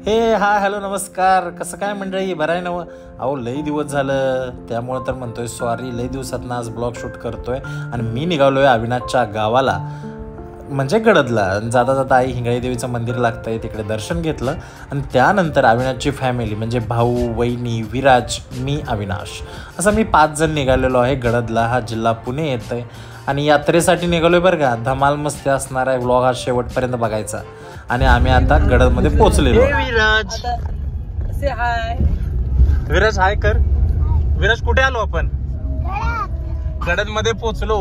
हा हॅलो नमस्कार, कसं काय मंडळी, बरं आहे ना? अहो लई दिवस झालं, त्यामुळं तर म्हणतोय सॉरी, लई दिवसातनं आज ब्लॉग शूट करतोय. आणि मी निघालो आहे अविनाशच्या गावाला, म्हणजे गडदला. जाता जाता आई हिंगळी देवीचं मंदिर लागतं आहे, तिकडे दर्शन घेतलं. आणि त्यानंतर अविनाशची फॅमिली म्हणजे भाऊ, वहिनी, विराज, मी, अविनाश, असं मी 5 जण निघालेलो आहे गडदला. हा जिल्हा पुणे येतं आहे आणि यात्रेसाठी निघालो आहे बरं का. धमाल मस्ती असणार आहे, ब्लॉग हा शेवटपर्यंत बघायचा. आणि आम्ही आता गडदमध्ये पोहोचलेलो. विराज से हाय. विराज हाय कर. विराज कुठे आलो आपण? गडदमध्ये पोहोचलो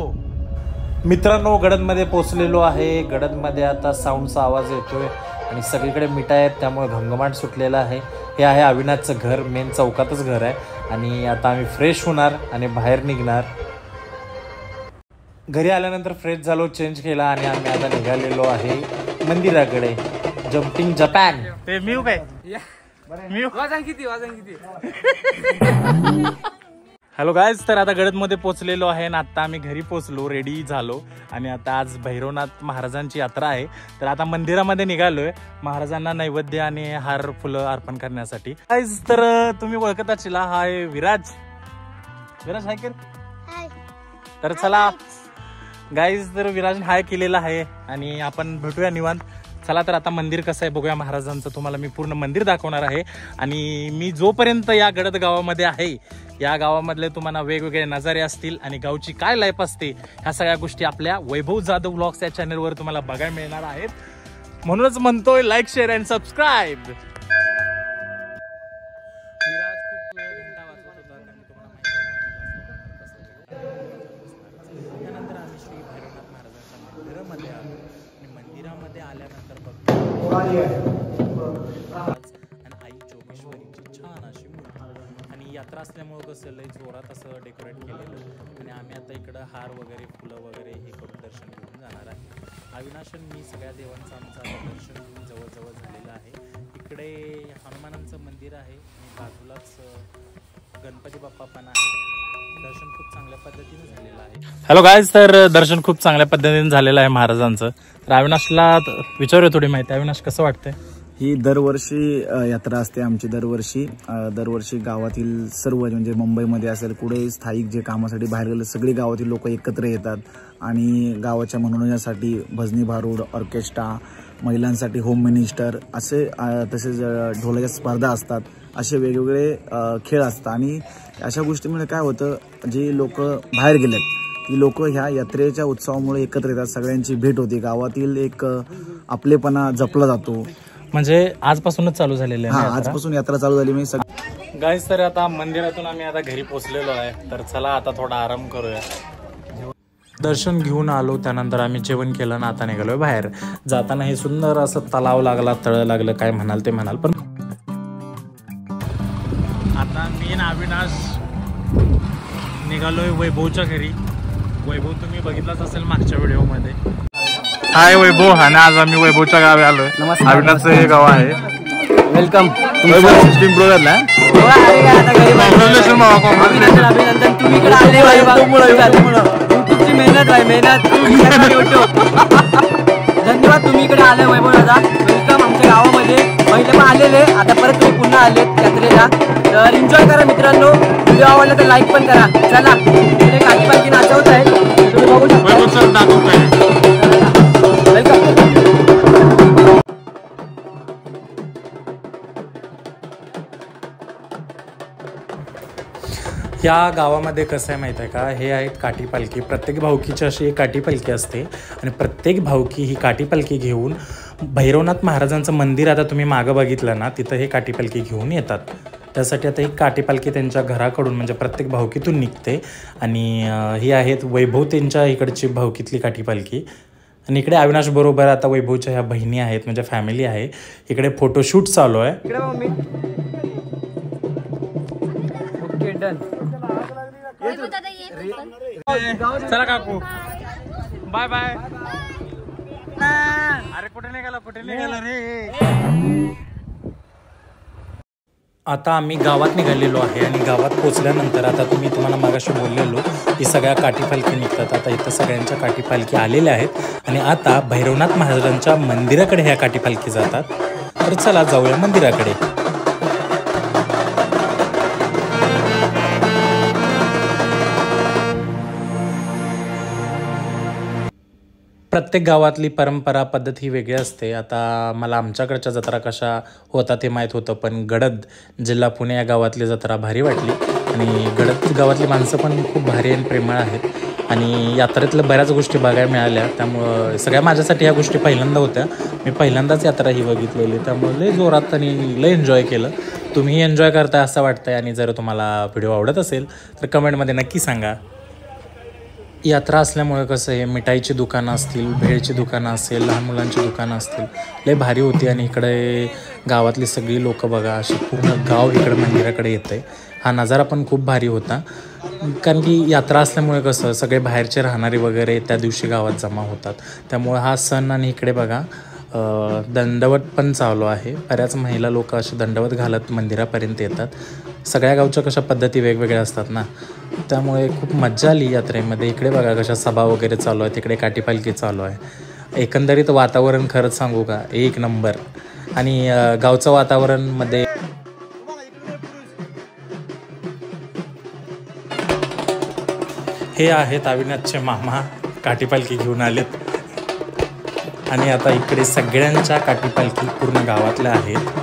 मित्रांनो, गडदमध्ये पोहोचलेलो आहे. गडदमध्ये आता साऊंडचा आवाज येतोय आणि सगळीकडे मिठाई आहेत, त्यामुळे घमघमाट सुटलेला आहे. हे आहे अविनाशचं घर, मेन चौकातच घर आहे. आणि आता आम्ही फ्रेश होणार आणि बाहेर निघणार. घरी आल्यानंतर फ्रेश झालो, चेंज केला आणि आम्ही आता निघालेलो आहे मंदिराकडे. Jumping Japan. ते म्यू काय किती हॅलो गायज, तर आता गडदमध्ये पोहोचलेलो आहे आणि आता आम्ही घरी पोहोचलो, रेडी झालो. आणि आता आज भैरवनाथ महाराजांची यात्रा आहे, तर आता मंदिरामध्ये निघालोय महाराजांना नैवेद्य आणि हार फुलं अर्पण करण्यासाठी. गायज, तर तुम्ही ओळखत असाल, हाय विराज. विराज हाय कर. तर चला गाईज, तर विराज हाय केलेला आहे आणि आपण भेटूया निवांत. चला तर आता मंदिर कसं आहे बघूया महाराजांचं. तुम्हाला मी पूर्ण मंदिर दाखवणार आहे. आणि मी जोपर्यंत या गडद गावामध्ये आहे, या गावामधले तुम्हाला वेगवेगळे नजारे असतील आणि गावची काय लाईफ असते, ह्या सगळ्या गोष्टी आपल्या वैभव जाधव व्लॉग्स या चॅनलवर तुम्हाला बघायला मिळणार आहेत. म्हणूनच म्हणतोय लाईक, शेअर अँड सबस्क्राईब. मंदिरामध्ये आल्यानंतर आणि आई जोगेश्वरीची छान अशी मूर्ती. आणि यात्रा असल्यामुळं कसं लय जोरात असं डेकोरेट केलेलं. आणि आम्ही आता इकडं हार वगैरे, फुलं वगैरे हे करून दर्शन घेऊन जाणार आहे. अविनाश आणि मी सगळ्या देवांचं आमचं दर्शन घेऊन जवळ झालेलं आहे. इकडे हनुमानांचं मंदिर आहे आणि बाजूलाच गणपती बाप्पा पण आहे. दर्शन खूप चांगल्या पद्धतीने झालेलं आहे. हॅलो गाईज, तर दर्शन खूप चांगल्या पद्धतीने झालेलं आहे महाराजांचं. तर अविनाशला विचारूया थोडी माहिती. अविनाश, कसं वाटतंय? ही दरवर्षी यात्रा असते आमची. दरवर्षी गावातील सर्व, म्हणजे मुंबईमध्ये असेल, कुठेही स्थायिक जे कामासाठी बाहेर गेले सगळी गावातील लोक एकत्र येतात आणि गावाच्या मनोरंजनासाठी भजनी भारूड, ऑर्केस्ट्रा, महिलांसाठी होम मिनिस्टर असे, तसेच ढोलाच्या स्पर्धा असतात. असे वेगवेगळे खेळ असतात. आणि अशा गोष्टीमुळे काय होतं, जे लोक बाहेर गेलेत ती लोक ह्या यात्रेच्या उत्सवामुळे एकत्र येतात. सगळ्यांची भेट होती, गावातील एक आपलेपणा जपला जातो. म्हणजे आजपासूनच चालू झालेलं आहे? आजपासून यात्रा चालू झाली. मी गाईज, तर आता मंदिरातून आम्ही आता घरी पोहोचलेलो आहे. तर चला आता थोडा आराम करूया. दर्शन घेऊन आलो, त्यानंतर आम्ही जेवण केलं आणि आता निघालोय बाहेर. जाताना हे सुंदर असं तलाव लागला, तळ लागलं, काय म्हणाल ते म्हणाल. पण आता मी आणि अविनाश निघालोय वैभवच्या घरी. वैभव तुम्ही बघितलाच असेल मागच्या व्हिडिओमध्ये. हाय वैभव. आणि आज आम्ही वैभवच्या गावी आलोय. अविनाशचं हे गाव आहे. वेलकम. वैभव सिस्टीम ब्रोदरला अभिनंदन. तुम्ही इकडे आले, तुमची मेहनत आहे, मेहनत. धन्यवाद, तुम्ही इकडे आले वैभव दादा. वेलकम आमच्या गावामध्ये. पहिले पण आलेले, आता परत तुम्ही पुन्हा आलेत यात्रेला. तर एन्जॉय करा मित्रांनो. व्हिडिओ आवडला तर लाईक पण करा. चला, काठी पालखी नाचवत आहे, तुम्ही बघू शकता. वेलकम. या गावामध्ये कसं आहे माहिती आहे का, हे आहेत काठी पालखी. प्रत्येक भावकीची अशी एक काठी पालखी असते आणि प्रत्येक भावकी ही काठी पालखी घेऊन भैरवनाथ महाराजांचं मंदिर आता तुम्ही मागं बघितलं ना, तिथं हे काठी पालखी घेऊन येतात. त्यासाठी आता ही काठी पालखी त्यांच्या घराकडून म्हणजे प्रत्येक भावकीतून निघते. आणि ही आहेत वैभव त्यांच्या इकडची भावकीतली काठी पालखी. आणि इकडे अविनाश बरोबर आता वैभवच्या ह्या बहिणी आहेत, म्हणजे फॅमिली आहे. इकडे फोटोशूट चालू आहे. चला काकू, बाय बाय. अरे कुठे निघाला रे. आता आम्ही गावात निघालेलो आहे आणि गावात पोचल्यानंतर आता तुम्हाला मागाशी बोललेलो की सगळ्या काठी पालखी निघतात. आता इथं सगळ्यांच्या काठी पालखी आलेल्या आहेत आणि आता भैरवनाथ महाराजांच्या मंदिराकडे ह्या काठी पालखी जातात. तर चला जाऊया मंदिराकडे. प्रत्येक गावातली परंपरा पद्धत ही वेगळी असते. आता मला आमच्याकडच्या जत्रा कशा होता ते माहीत होतं, पण गडद जिल्हा पुणे या गावातली जत्रा भारी वाटली. आणि गडद गावातली माणसं पण खूप भारी आणि प्रेमळ आहेत आणि यात्रेतल्या बऱ्याच गोष्टी बघायला मिळाल्या. त्यामुळं सगळ्या माझ्यासाठी ह्या गोष्टी पहिल्यांदा होत्या. मी पहिल्यांदाच यात्रा ही बघितलेली, त्यामुळे लय जोरात आणि लय एन्जॉय केलं. तुम्ही एन्जॉय करताय असं वाटतंय आणि जर तुम्हाला व्हिडिओ आवडत असेल तर कमेंटमध्ये नक्की सांगा. यात्रा असल्यामुळे कसं आहे, मिठाईची दुकानं असतील, भेळची दुकानं असेल, लहान मुलांची दुकानं असतील, लय भारी होती. आणि इकडे गावातली सगळी लोकं बघा, अशी पूर्ण गाव इकडे मंदिराकडे येतं आहे. हा नजारा पण खूप भारी होता, कारण की यात्रा असल्यामुळे कसं सगळे बाहेरचे राहणारे वगैरे त्या दिवशी गावात जमा होतात. त्यामुळे हा सण आणि इकडे बघा दंडवत पण चालू आहे. बऱ्याच महिला लोक असे दंडवत घालत मंदिरापर्यंत येतात. सगळ्या गावच्या कशा पद्धती वेगवेगळ्या असतात ना, त्यामुळे खूप मज्जा आली यात्रेमध्ये. इकडे बघा कशा सभा वगैरे चालू आहे, तिकडे काठीपालखी चालू आहे. एकंदरीत वातावरण खरंच सांगू का एक नंबर. आणि गावचं वातावरणमध्ये हे आहेत अविनाशचे मामा, काठीपालखी घेऊन आलेत आणि आता इकडे सगळ्यांच्या काठीपालखी पूर्ण गावातल्या आहेत.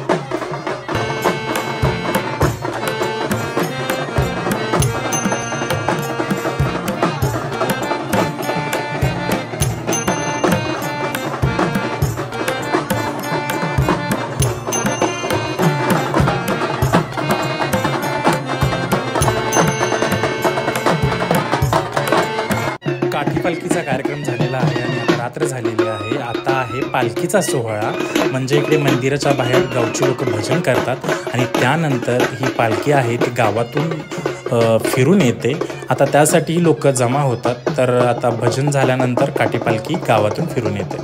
पालखीचा कार्यक्रम झालेला आहे आणि आता रात्र झालेली आहे. आता आहे पालखीचा सोहळा, म्हणजे इकडे मंदिराच्या बाहेर गावची लोक भजन करतात आणि त्यानंतर ही पालखी आहे ती गावातून फिरून येते. आता त्यासाठी लोक जमा होतात. तर आता भजन झाल्यानंतर काठी पालखी गावातून फिरून येते.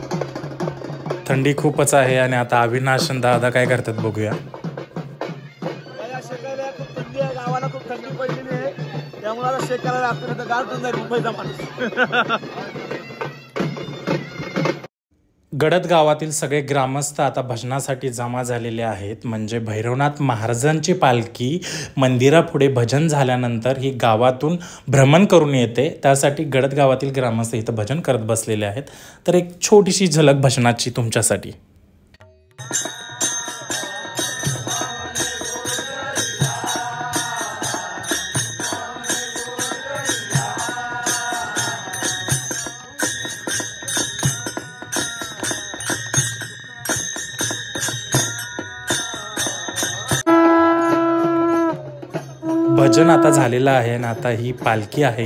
थंडी खूपच आहे आणि आता अविनाश दादा काय करतात बघूया. गावाला खूप थंडी पडलेली आहे, त्यामुळे आता शेक करायला लागतं, तर गार जाईल मुंबईचा माणूस. गडद गावातील सगळे ग्रामस्थ आता भजनासाठी जमा झालेले आहेत. म्हणजे भैरवनाथ महाराजांची पालखी मंदिरापुढे भजन झाल्यानंतर ही गावातून भ्रमण करून येते. त्यासाठी गडद गावातील ग्रामस्थ इथं भजन करत बसलेले आहेत. तर एक छोटीशी झलक भजनाची तुमच्यासाठी. भजन आता झालेलं आहे आणि आता ही पालखी आहे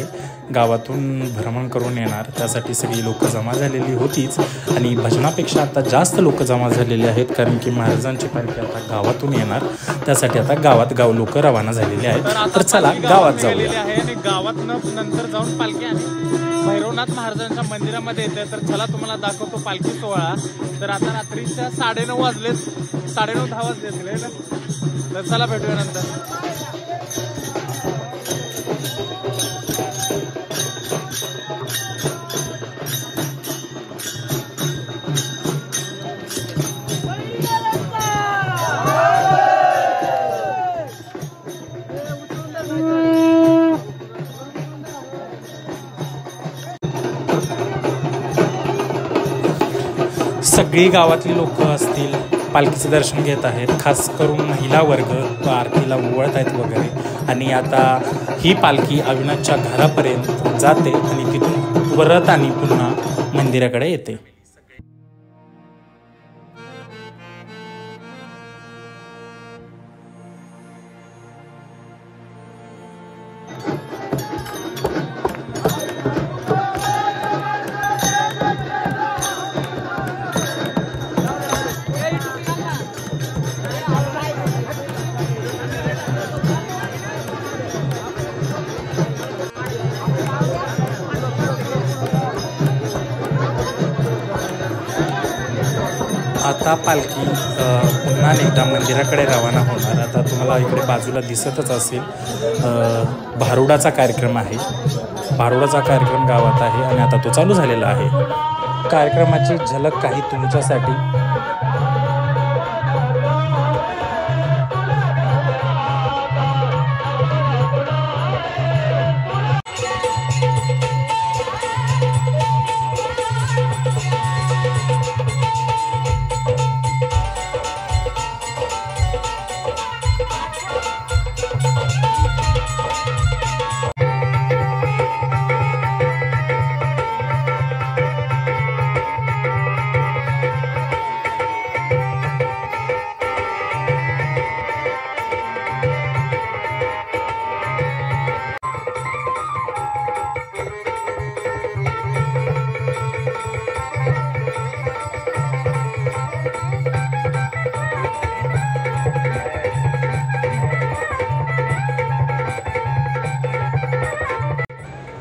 गावातून भ्रमण करून येणार. त्यासाठी सगळी लोक जमा झालेली होतीच आणि भजनापेक्षा आता जास्त लोक जमा झालेले आहेत, कारण की महाराजांची पालखी आता गावातून येणार. त्यासाठी आता गाव लोक रवाना झालेले आहेत. तर चला गावात जाऊया. आणि गावात नंतर जाऊन पालखी आणि भैरवनाथ महाराजांच्या मंदिरामध्ये येते. तर चला तुम्हाला दाखवतो पालखी सोहळा. तर आता रात्रीच्या 9:30 वाजलेत, 9:30-10 वाजले ना. तर चला भेटूया नंतर. सगळी गावातली लोक असतील पालखीचं दर्शन घेत आहेत. खास करून महिला वर्ग आरतीला ओवाळत आहेत वगैरे. आणि आता ही पालखी अविनाशच्या घरापर्यंत जाते आणि तिथून परत आणि पुन्हा मंदिराकडे येते. आता पालखी पुन्हा एकदा मंदिराकडे रवाना होणार. आता तुम्हाला इकडे बाजूला दिसतच असेल भारुडाचा कार्यक्रम आहे. भारुडाचा कार्यक्रम गावात आहे आणि आता तो चालू झालेला आहे. कार्यक्रमाची झलक काही तुमच्यासाठी.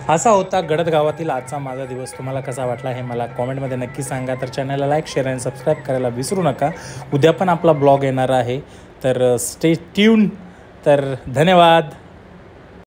असा होता गडद गावातील आजचा माझा दिवस. तुम्हाला कसा वाटला हे मला कॉमेंटमध्ये नक्की सांगा. तर चॅनलला लाईक, शेअर आणि सबस्क्राईब करायला विसरू नका. उद्या पण आपला ब्लॉग येणार आहे, तर स्टे ट्यून. तर धन्यवाद.